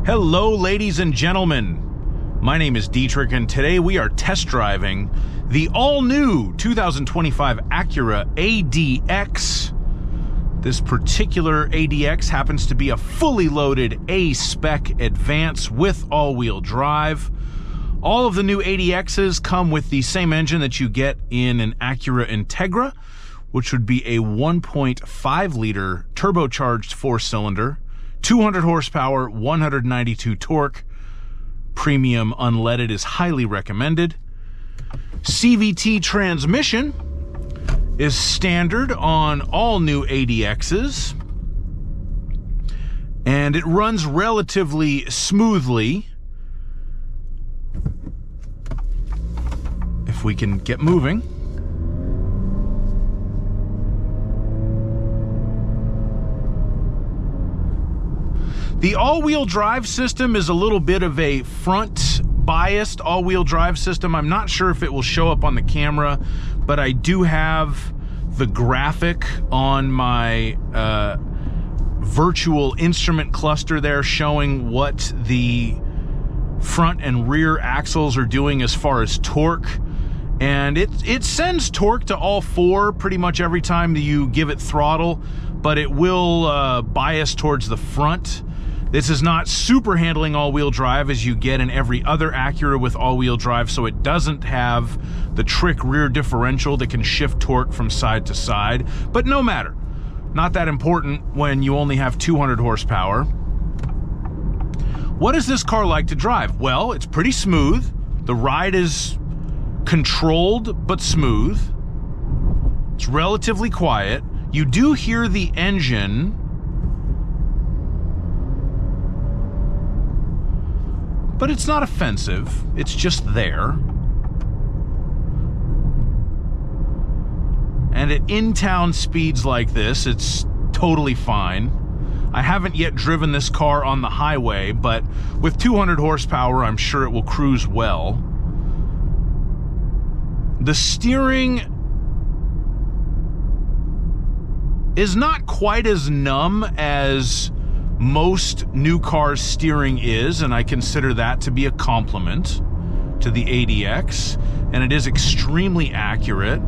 Hello, ladies and gentlemen. My name is Dietrich, and today we are test driving the all-new 2025 Acura ADX. This particular ADX happens to be a fully loaded A-Spec Advance with all-wheel drive. All of the new ADXs come with the same engine that you get in an Acura Integra, which would be a 1.5-liter turbocharged four-cylinder, 200 horsepower, 192 torque. Premium unleaded is highly recommended. CVT transmission is standard on all new ADXs, and it runs relatively smoothly. If we can get moving. The all-wheel drive system is a little bit of a front-biased all-wheel drive system. I'm not sure if it will show up on the camera, but I do have the graphic on my virtual instrument cluster there showing what the front and rear axles are doing as far as torque. And it sends torque to all four pretty much every time that you give it throttle, but it will bias towards the front. This is not super handling all-wheel drive as you get in every other Acura with all-wheel drive, so it doesn't have the trick rear differential that can shift torque from side to side, but no matter. Not that important when you only have 200 horsepower. What is this car like to drive? Well, it's pretty smooth. The ride is controlled but smooth. It's relatively quiet. You do hear the engine, but it's not offensive. It's just there. And at in-town speeds like this, it's totally fine. I haven't yet driven this car on the highway, but with 200 horsepower, I'm sure it will cruise well. The steering is not quite as numb as most new cars' steering is, and I consider that to be a compliment to the ADX, and it is extremely accurate.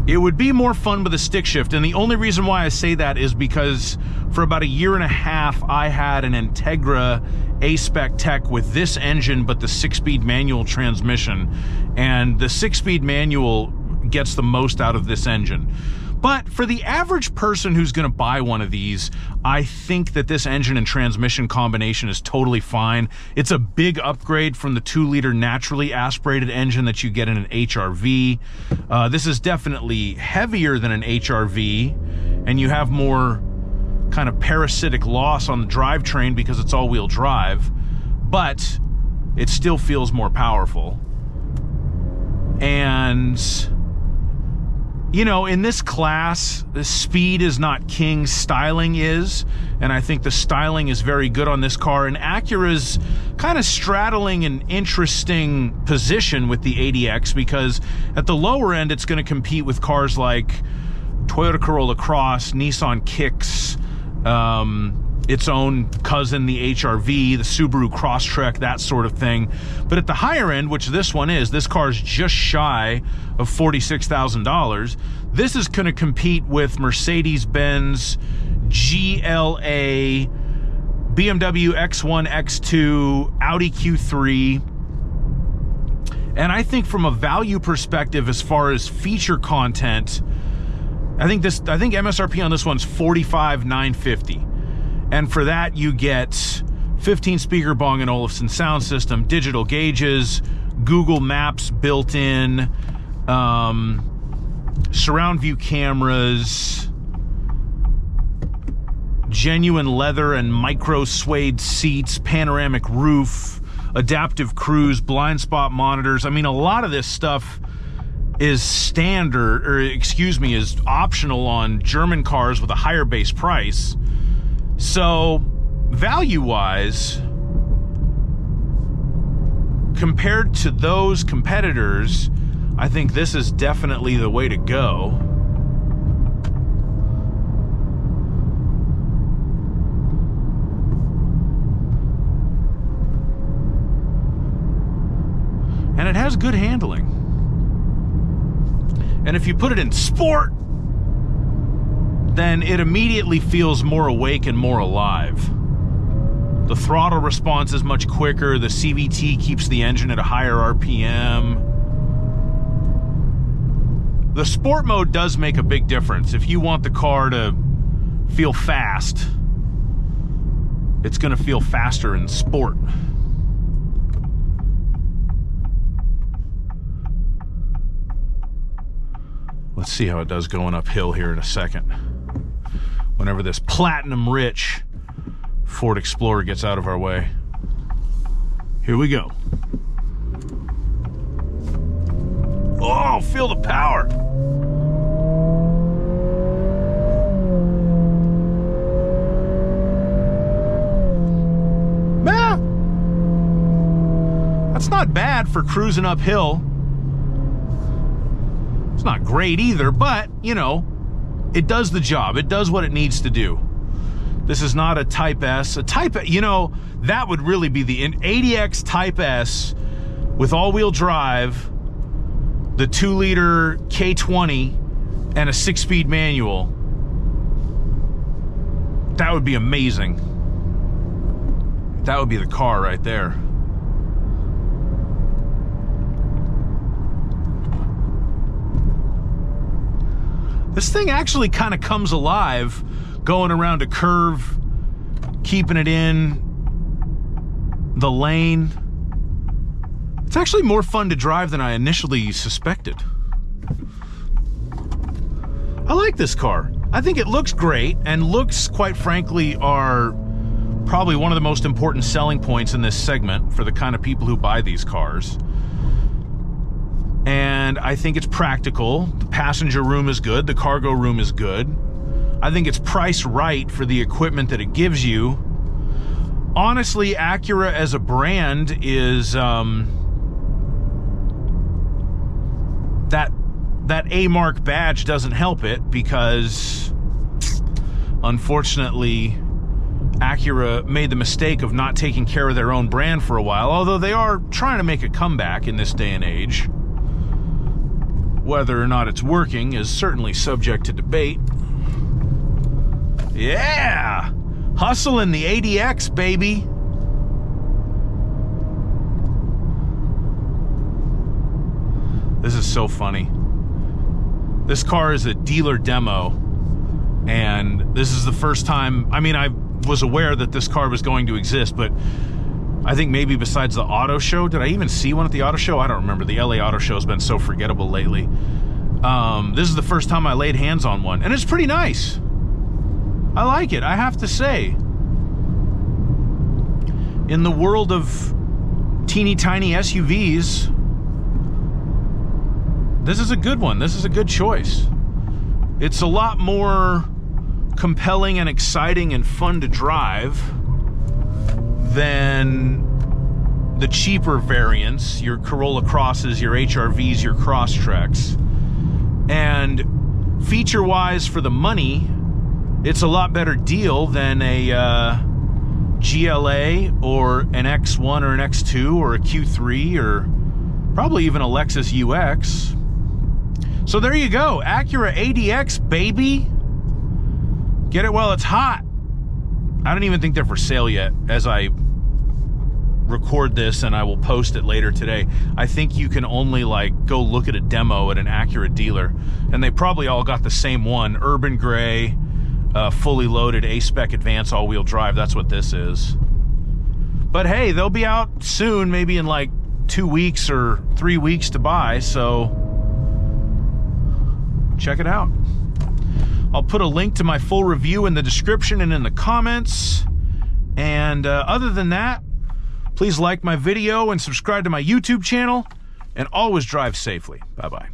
It would be more fun with a stick shift, and the only reason why I say that is because for about a year and a half, I had an Integra A-Spec Tech with this engine, but the 6-speed manual transmission, and the 6-speed manual gets the most out of this engine. But for the average person who's going to buy one of these, I think that this engine and transmission combination is totally fine. It's a big upgrade from the 2-liter naturally aspirated engine that you get in an HRV. This is definitely heavier than an HRV, and you have more kind of parasitic loss on the drivetrain because it's all-wheel drive, but it still feels more powerful. And you know, in this class, the speed is not king, styling is, and I think the styling is very good on this car, and Acura's kind of straddling an interesting position with the ADX because at the lower end, it's going to compete with cars like Toyota Corolla Cross, Nissan Kicks, its own cousin, the HRV, the Subaru Crosstrek, that sort of thing. But at the higher end, which this one is, this car is just shy of $46,000. This is going to compete with Mercedes-Benz, GLA, BMW X1, X2, Audi Q3. And I think from a value perspective, as far as feature content, I think MSRP on this one's $45,950. And for that, you get 15 speaker Bang & Olufsen sound system, digital gauges, Google Maps built in, surround view cameras, genuine leather and micro suede seats, panoramic roof, adaptive cruise, blind spot monitors. I mean, a lot of this stuff is standard, or excuse me, is optional on German cars with a higher base price. So value-wise, compared to those competitors, I think this is definitely the way to go. And it has good handling. And if you put it in sport, then it immediately feels more awake and more alive. The throttle response is much quicker. The CVT keeps the engine at a higher RPM. The sport mode does make a big difference. If you want the car to feel fast, it's going to feel faster in sport. Let's see how it does going uphill here in a second. Whenever this platinum-rich Ford Explorer gets out of our way. Here we go. Oh, feel the power. Ah, that's not bad for cruising uphill. It's not great either, but, you know, it does the job. It does what it needs to do. This is not a Type S. A Type, you know, that would really be the ADX Type S with all-wheel drive, the 2-liter K20, and a 6-speed manual. That would be amazing. That would be the car right there. This thing actually kind of comes alive going around a curve, keeping it in the lane. It's actually more fun to drive than I initially suspected. I like this car. I think it looks great, and looks, quite frankly, are probably one of the most important selling points in this segment for the kind of people who buy these cars. And I think it's practical. The passenger room is good. The cargo room is good. I think it's priced right for the equipment that it gives you. Honestly, Acura as a brand is that A-mark badge doesn't help it, because unfortunately Acura made the mistake of not taking care of their own brand for a while, although they are trying to make a comeback in this day and age. Whether or not it's working is certainly subject to debate. Yeah! Hustling the ADX, baby! This is so funny. This car is a dealer demo, and this is the first time, I mean, I was aware that this car was going to exist, but I think maybe besides the auto show, did I even see one at the auto show? I don't remember. The LA auto show has been so forgettable lately. This is the first time I laid hands on one, and it's pretty nice. I like it, I have to say. In the world of teeny tiny SUVs, this is a good one. This is a good choice. It's a lot more compelling and exciting and fun to drive than the cheaper variants, your Corolla Crosses, your HRVs, your Crosstreks. And feature-wise, for the money, it's a lot better deal than a GLA or an X1 or an X2 or a Q3 or probably even a Lexus UX. So there you go, Acura ADX, baby. Get it while it's hot. I don't even think they're for sale yet as I record this, and I will post it later today. I think you can only like go look at a demo at an Acura dealer, and they probably all got the same one, urban gray, fully loaded A-spec advanced all-wheel drive. That's what this is. But hey, they'll be out soon, maybe in like 2 weeks or 3 weeks to buy, so check it out. I'll put a link to my full review in the description and in the comments. And other than that, please like my video and subscribe to my YouTube channel, and always drive safely. Bye-bye.